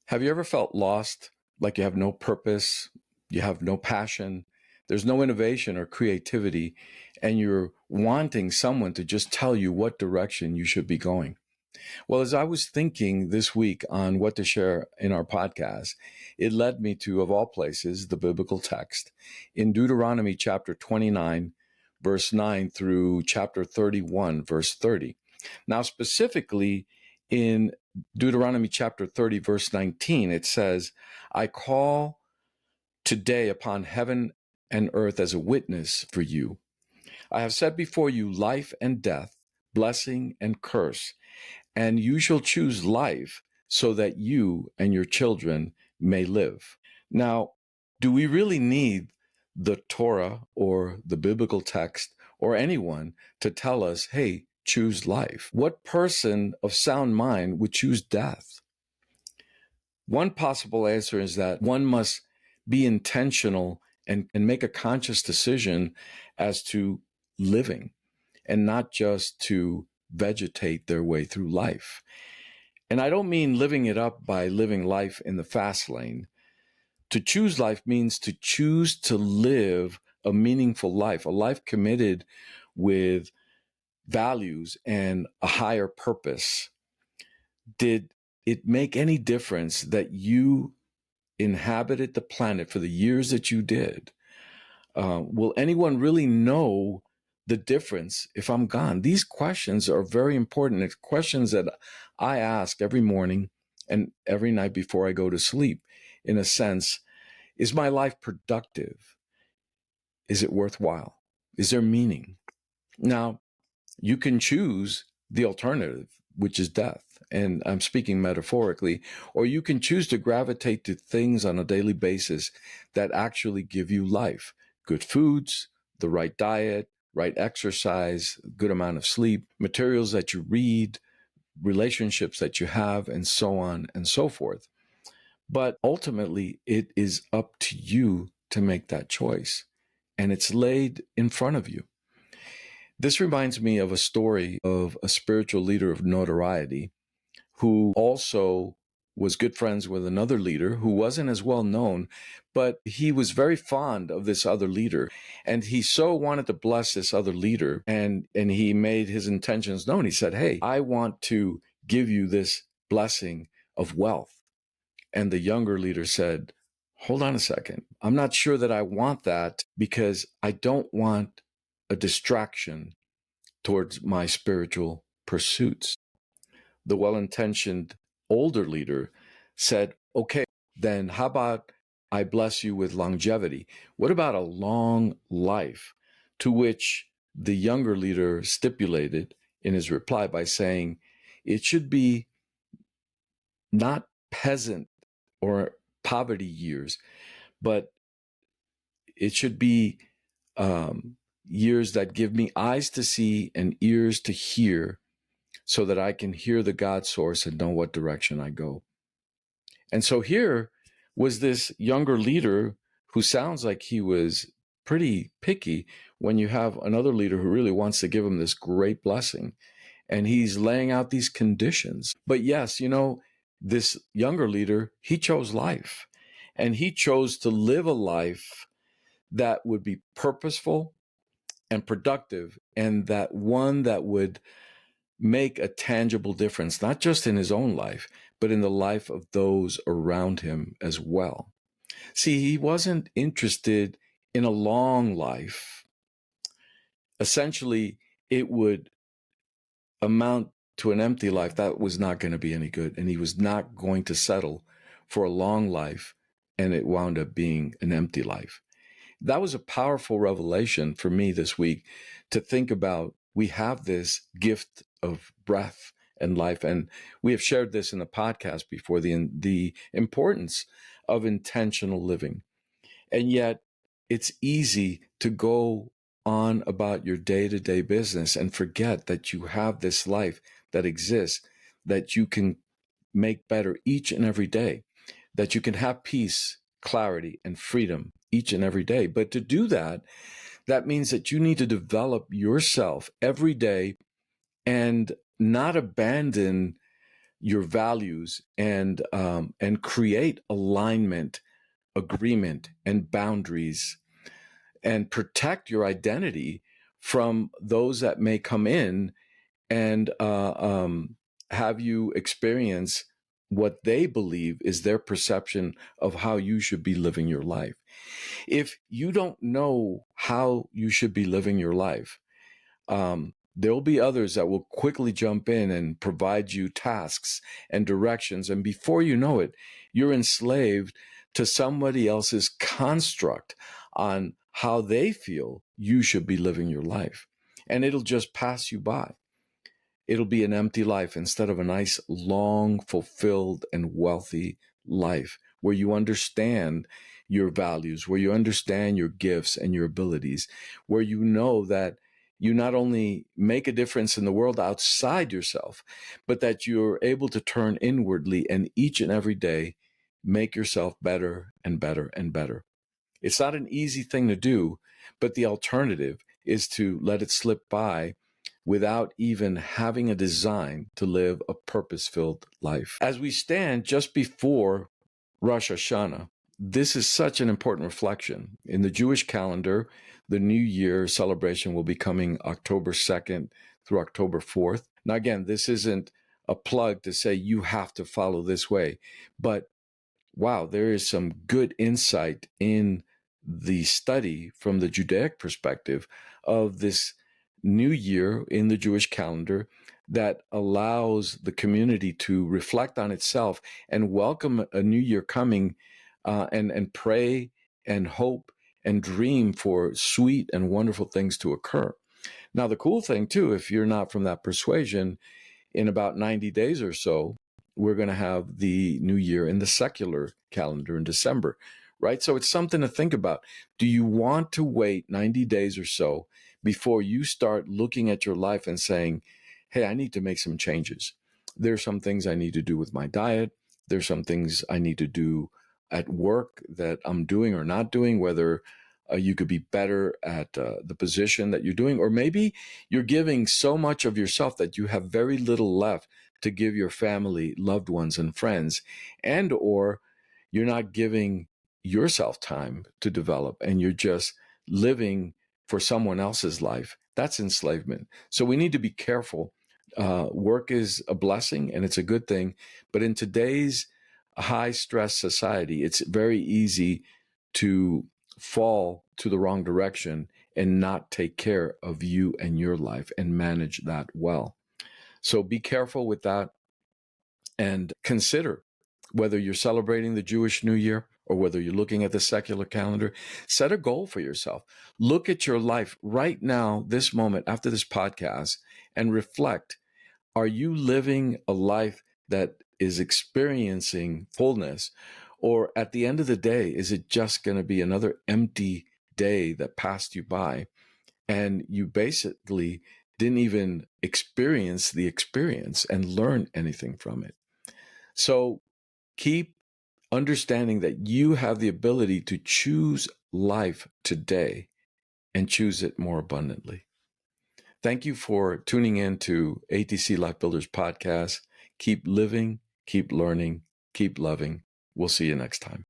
Have you ever felt lost, like you have no purpose, you have no passion, there's no innovation or creativity, and you're wanting someone to just tell you what direction you should be going? Well, as I was thinking this week on what to share in our podcast, it led me to, of all places, the biblical text in Deuteronomy chapter 29, verse 9 through chapter 31, verse 30. Now, specifically in Deuteronomy chapter 30, verse 19, it says, I call today upon heaven and earth as a witness for you. I have set before you life and death, blessing and curse, and you shall choose life so that you and your children may live. Now, do we really need the Torah or the biblical text or anyone to tell us, hey, choose life? What person of sound mind would choose death? One possible answer is that one must be intentional and make a conscious decision as to living and not just to vegetate their way through life. And I don't mean living it up by living life in the fast lane. To choose life means to choose to live a meaningful life, a life committed with values and a higher purpose. Did it make any difference that you inhabited the planet for the years that you did? Will anyone really know the difference if I'm gone? These questions are very important. It's questions that I ask every morning and every night before I go to sleep. In a sense, is my life productive? Is it worthwhile? Is there meaning? Now, you can choose the alternative, which is death. And I'm speaking metaphorically, or you can choose to gravitate to things on a daily basis that actually give you life. Good foods, the right diet, right exercise, good amount of sleep, materials that you read, relationships that you have, and so on and so forth. But ultimately, it is up to you to make that choice. And it's laid in front of you. This reminds me of a story of a spiritual leader of notoriety who also was good friends with another leader who wasn't as well known, but he was very fond of this other leader. And he so wanted to bless this other leader, and he made his intentions known. He said, hey, I want to give you this blessing of wealth. And the younger leader said, hold on a second. I'm not sure that I want that because I don't want a distraction towards my spiritual pursuits. The well-intentioned older leader said, okay, then how about I bless you with longevity? What about a long life? To which the younger leader stipulated in his reply by saying, it should be not peasant or poverty years, but it should be years that give me eyes to see and ears to hear so that I can hear the God source and know what direction I go. And so here was this younger leader who sounds like he was pretty picky when you have another leader who really wants to give him this great blessing. And he's laying out these conditions. But yes, this younger leader, he chose life. And he chose to live a life that would be purposeful and productive, and that one that would make a tangible difference, not just in his own life, but in the life of those around him as well. See, he wasn't interested in a long life. Essentially, it would amount to an empty life that was not going to be any good. And he was not going to settle for a long life, and it wound up being an empty life. That was a powerful revelation for me this week to think about. We have this gift of breath and life, and we have shared this in the podcast before, the importance of intentional living. And yet it's easy to go on about your day-to-day business and forget that you have this life that exists, that you can make better each and every day, that you can have peace, clarity, and freedom each and every day. But to do that, that means that you need to develop yourself every day and not abandon your values and create alignment, agreement, and boundaries, and protect your identity from those that may come in and have you experience what they believe is their perception of how you should be living your life. If you don't know how you should be living your life, there'll be others that will quickly jump in and provide you tasks and directions. And before you know it, you're enslaved to somebody else's construct on how they feel you should be living your life. And it'll just pass you by. It'll be an empty life instead of a nice, long, fulfilled, and wealthy life where you understand your values, where you understand your gifts and your abilities, where you know that you not only make a difference in the world outside yourself, but that you're able to turn inwardly and each and every day make yourself better and better and better. It's not an easy thing to do, but the alternative is to let it slip by without even having a design to live a purpose-filled life. As we stand just before Rosh Hashanah, this is such an important reflection. In the Jewish calendar, the New Year celebration will be coming October 2nd through October 4th. Now, again, this isn't a plug to say you have to follow this way, but wow, there is some good insight in the study from the Judaic perspective of this new year in the Jewish calendar that allows the community to reflect on itself and welcome a new year coming, and pray and hope and dream for sweet and wonderful things to occur. Now, the cool thing too, if you're not from that persuasion, in about 90 days or so, we're going to have the new year in the secular calendar in December, right? So it's something to think about. Do you want to wait 90 days or so before you start looking at your life and saying, hey, I need to make some changes? There's some things I need to do with my diet. There's some things I need to do at work that I'm doing or not doing, whether you could be better at the position that you're doing, or maybe you're giving so much of yourself that you have very little left to give your family, loved ones, and friends, and or you're not giving yourself time to develop and you're just living for someone else's life. That's enslavement. So we need to be careful. Work is a blessing and it's a good thing, but in today's high stress society, it's very easy to fall to the wrong direction and not take care of you and your life and manage that well. So be careful with that and consider whether you're celebrating the Jewish New Year or whether you're looking at the secular calendar. Set a goal for yourself. Look at your life right now, this moment after this podcast, and reflect. Are you living a life that is experiencing fullness? Or at the end of the day, is it just going to be another empty day that passed you by and you basically didn't even experience the experience and learn anything from it? So keep understanding that you have the ability to choose life today and choose it more abundantly. Thank you for tuning in to ATC Life Builders Podcast. Keep living, keep learning, keep loving. We'll see you next time.